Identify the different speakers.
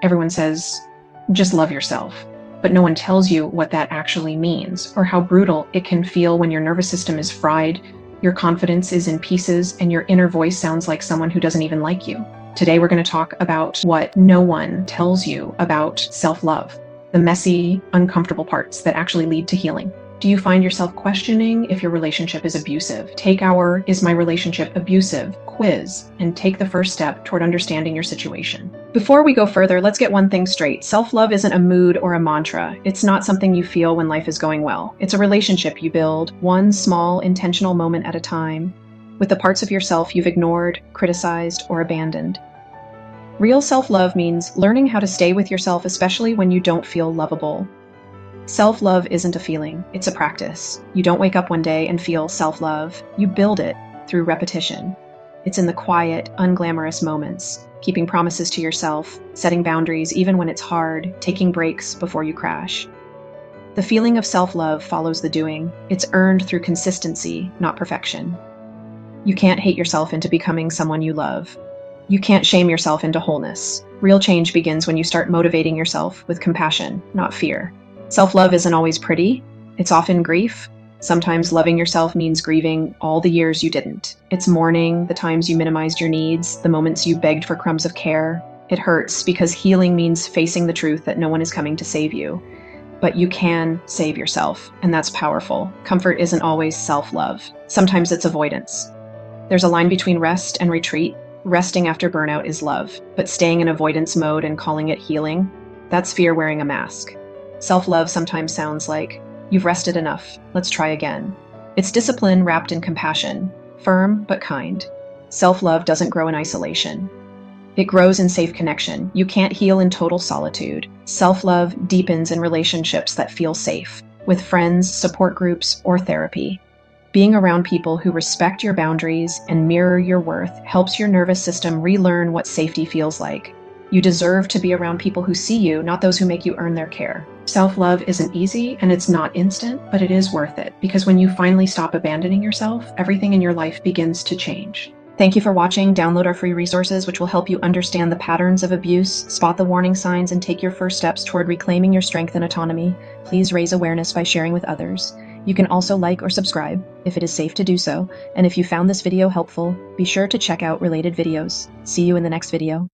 Speaker 1: Everyone says, just love yourself. But no one tells you what that actually means or how brutal it can feel when your nervous system is fried, your confidence is in pieces, and your inner voice sounds like someone who doesn't even like you. Today, we're going to talk about what no one tells you about self-love, the messy, uncomfortable parts that actually lead to healing. Do you find yourself questioning if your relationship is abusive? Take our "Is my relationship abusive?" quiz and take the first step toward understanding your situation. Before we go further, let's get one thing straight. Self-love isn't a mood or a mantra. It's not something you feel when life is going well. It's a relationship you build, one small, intentional moment at a time, with the parts of yourself you've ignored, criticized, or abandoned. Real self-love means learning how to stay with yourself, especially when you don't feel lovable. Self-love isn't a feeling, it's a practice. You don't wake up one day and feel self-love. You build it through repetition. It's in the quiet, unglamorous moments, keeping promises to yourself, setting boundaries even when it's hard, taking breaks before you crash. The feeling of self-love follows the doing. It's earned through consistency, not perfection. You can't hate yourself into becoming someone you love. You can't shame yourself into wholeness. Real change begins when you start motivating yourself with compassion, not fear. Self-love isn't always pretty. It's often grief. Sometimes loving yourself means grieving all the years you didn't. It's mourning the times you minimized your needs, the moments you begged for crumbs of care. It hurts because healing means facing the truth that no one is coming to save you. But you can save yourself, and that's powerful. Comfort isn't always self-love. Sometimes it's avoidance. There's a line between rest and retreat. Resting after burnout is love, but staying in avoidance mode and calling it healing, that's fear wearing a mask. Self-love sometimes sounds like, you've rested enough, let's try again. It's discipline wrapped in compassion, firm but kind. Self-love doesn't grow in isolation. It grows in safe connection. You can't heal in total solitude. Self-love deepens in relationships that feel safe, with friends, support groups, or therapy. Being around people who respect your boundaries and mirror your worth helps your nervous system relearn what safety feels like. You deserve to be around people who see you, not those who make you earn their care. Self-love isn't easy and it's not instant, but it is worth it because when you finally stop abandoning yourself, everything in your life begins to change. Thank you for watching. Download our free resources, which will help you understand the patterns of abuse, spot the warning signs, and take your first steps toward reclaiming your strength and autonomy. Please raise awareness by sharing with others. You can also like or subscribe if it is safe to do so. And if you found this video helpful, be sure to check out related videos. See you in the next video.